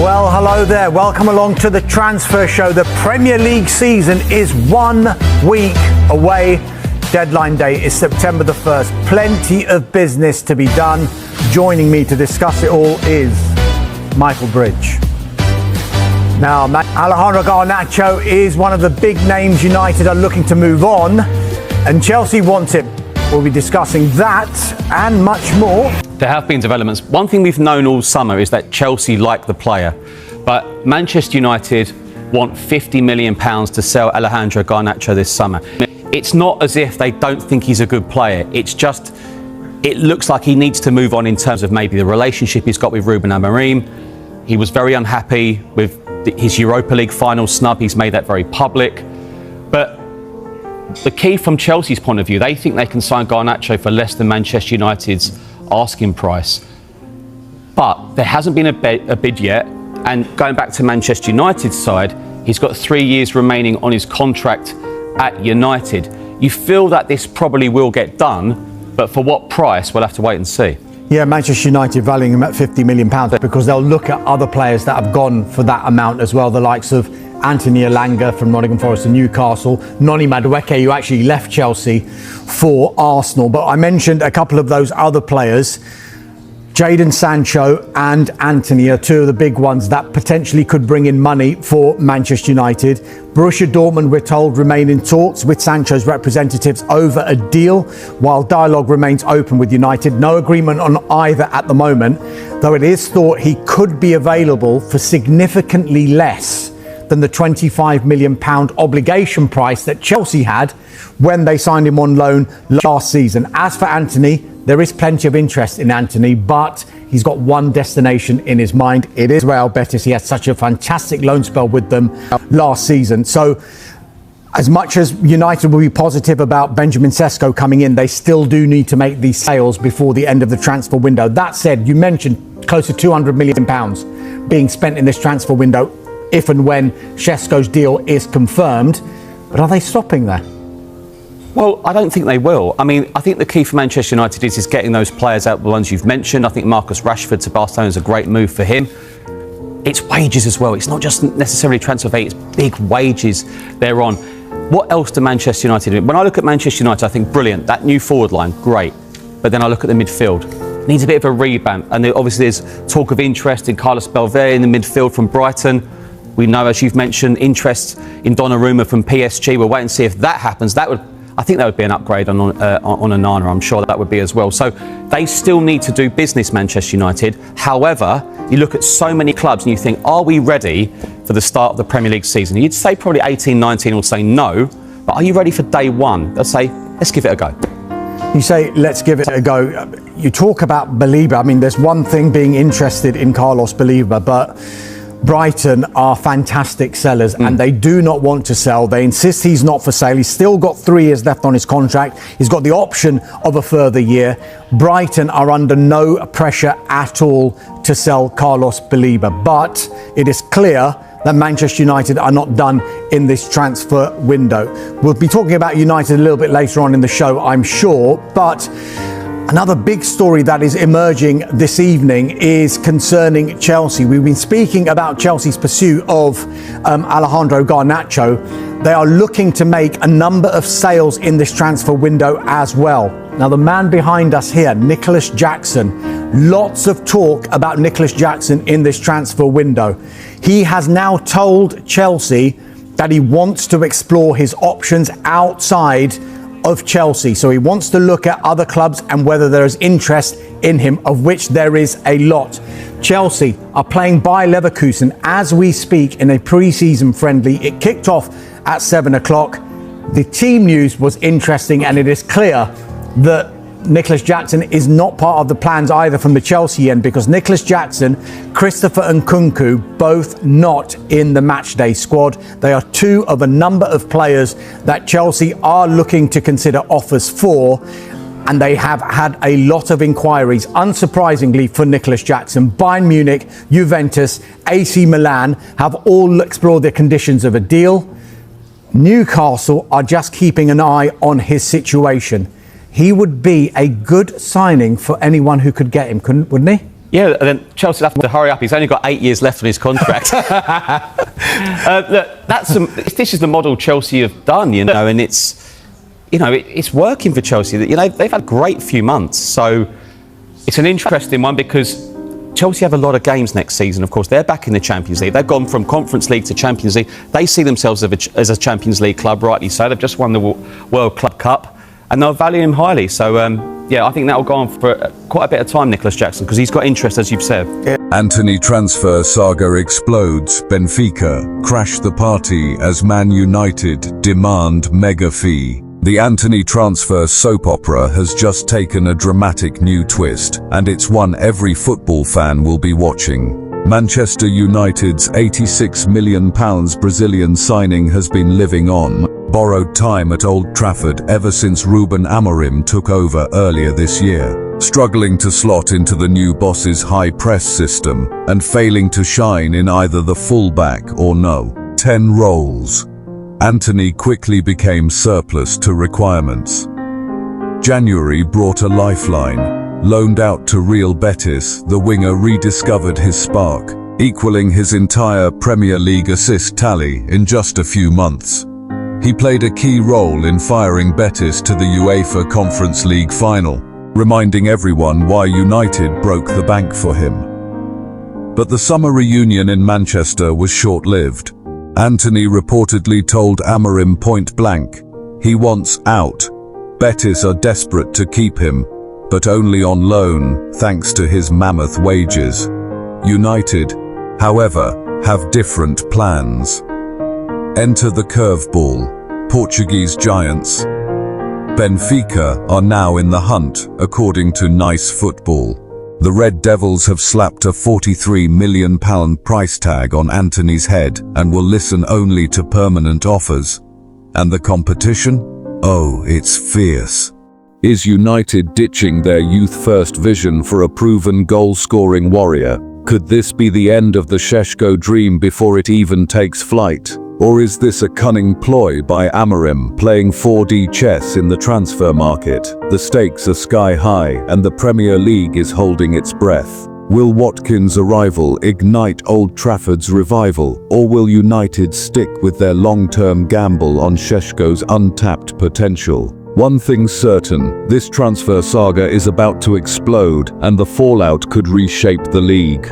Well, hello there. Welcome along to the Transfer Show. The Premier League season is 1 week away. Deadline day is September the 1st. Plenty of business to be done. Joining me to discuss it all is Michael Bridge. Now, Alejandro Garnacho is one of the big names United are looking to move on, and Chelsea wants him. We'll be discussing that and much more. There have been developments. One thing we've known all summer is that Chelsea like the player, but Manchester United want £50 million to sell Alejandro Garnacho this summer. It's not as if they don't think he's a good player. It's just, it looks like he needs to move on in terms of maybe the relationship he's got with Ruben Amorim. He was very unhappy with his Europa League final snub. He's made that very public. But the key from Chelsea's point of view, they think they can sign Garnacho for less than Manchester United's asking price. But there hasn't been a bid yet. And going back to Manchester United's side, he's got 3 years remaining on his contract at United. You feel that this probably will get done, but for what price, we'll have to wait and see. Yeah, Manchester United valuing him at £50 million because they'll look at other players that have gone for that amount as well, the likes of Anthony Elanga from Nottingham Forest and Newcastle, Noni Madueke, who actually left Chelsea for Arsenal. But I mentioned a couple of those other players. Jadon Sancho and Antony are two of the big ones that potentially could bring in money for Manchester United. Borussia Dortmund, we're told, remain in talks with Sancho's representatives over a deal, while dialogue remains open with United. No agreement on either at the moment, though it is thought he could be available for significantly less than the £25 million obligation price that Chelsea had when they signed him on loan last season. As for Antony, there is plenty of interest in Antony, but he's got one destination in his mind. It is Real Betis. He had such a fantastic loan spell with them last season. So as much as United will be positive about Benjamin Šeško coming in, they still do need to make these sales before the end of the transfer window. That said, you mentioned close to £200 million being spent in this transfer window if and when Šeško's deal is confirmed. But are they stopping there? Well, I don't think they will. I mean, I think the key for Manchester United is getting those players out, the ones you've mentioned. I think Marcus Rashford to Barcelona is a great move for him. It's wages as well. It's not just necessarily transfer fee, it's big wages they're on. What else do Manchester United do? When I look at Manchester United, I think brilliant. That new forward line, great. But then I look at the midfield. Needs a bit of a revamp. And obviously there's talk of interest in Carlos Belver in the midfield from Brighton. We know, as you've mentioned, interest in Donnarumma from PSG. We'll wait and see if that happens. I think that would be an upgrade on Onana. I'm sure that would be as well. So they still need to do business, Manchester United. However, you look at so many clubs and you think, are we ready for the start of the Premier League season? You'd say probably 18, 19 will say no, but are you ready for day one? They'll say, let's give it a go. You say, let's give it a go. You talk about Belieber. I mean, there's one thing being interested in Carlos Belieber, but Brighton are fantastic sellers and they do not want to sell. They insist he's not for sale. He's still got 3 years left on his contract. He's got the option of a further year. Brighton are under no pressure at all to sell Carlos Belieber, but it is clear that Manchester United are not done in this transfer window. We'll be talking about United a little bit later on in the show, I'm sure, but another big story that is emerging this evening is concerning Chelsea. We've been speaking about Chelsea's pursuit of Alejandro Garnacho. They are looking to make a number of sales in this transfer window as well. Now, the man behind us here, Nicholas Jackson, lots of talk about Nicholas Jackson in this transfer window. He has now told Chelsea that he wants to explore his options outside of Chelsea. So he wants to look at other clubs and whether there is interest in him, of which there is a lot. Chelsea are playing Bayer Leverkusen as we speak in a pre-season friendly. It kicked off at 7 o'clock. The team news was interesting, and it is clear that Nicholas Jackson is not part of the plans either from the Chelsea end, because Nicholas Jackson, Christopher Nkunku, both not in the matchday squad. They are two of a number of players that Chelsea are looking to consider offers for, and they have had a lot of inquiries, unsurprisingly, for Nicholas Jackson. Bayern Munich, Juventus, AC Milan have all explored the conditions of a deal. Newcastle are just keeping an eye on his situation. He would be a good signing for anyone who could get him, wouldn't he? Yeah, and then Chelsea have to hurry up. He's only got 8 years left on his contract. Look, this is the model Chelsea have done, you know, and it's working for Chelsea. You know, they've had a great few months, so it's an interesting one because Chelsea have a lot of games next season. Of course, they're back in the Champions League. They've gone from Conference League to Champions League. They see themselves as a Champions League club, rightly so. They've just won the World Club Cup, and they'll value him highly. So, yeah, I think that'll go on for quite a bit of time, Nicholas Jackson, because he's got interest, as you've said. Antony transfer saga explodes. Benfica crash the party as Man United demand mega fee. The Antony transfer soap opera has just taken a dramatic new twist, and it's one every football fan will be watching. Manchester United's £86 million Brazilian signing has been living on borrowed time at Old Trafford ever since Ruben Amorim took over earlier this year, struggling to slot into the new boss's high press system and failing to shine in either the fullback or 10 roles. Antony quickly became surplus to requirements. January brought a lifeline. Loaned out to Real Betis, the winger rediscovered his spark, equaling his entire Premier League assist tally in just a few months. He played a key role in firing Betis to the UEFA Conference League final, reminding everyone why United broke the bank for him. But the summer reunion in Manchester was short-lived. Antony reportedly told Amorim point blank, he wants out. Betis are desperate to keep him, but only on loan thanks to his mammoth wages. United, however, have different plans. Enter the curveball, Portuguese giants. Benfica are now in the hunt, according to Nice Football. The Red Devils have slapped a £43 million price tag on Antony's head and will listen only to permanent offers. And the competition? Oh, it's fierce. Is United ditching their youth-first vision for a proven goal-scoring warrior? Could this be the end of the Šeško dream before it even takes flight? Or is this a cunning ploy by Amorim playing 4D chess in the transfer market? The stakes are sky high and the Premier League is holding its breath. Will Watkins' arrival ignite Old Trafford's revival, or will United stick with their long-term gamble on Šeško's untapped potential? One thing's certain, this transfer saga is about to explode and the fallout could reshape the league.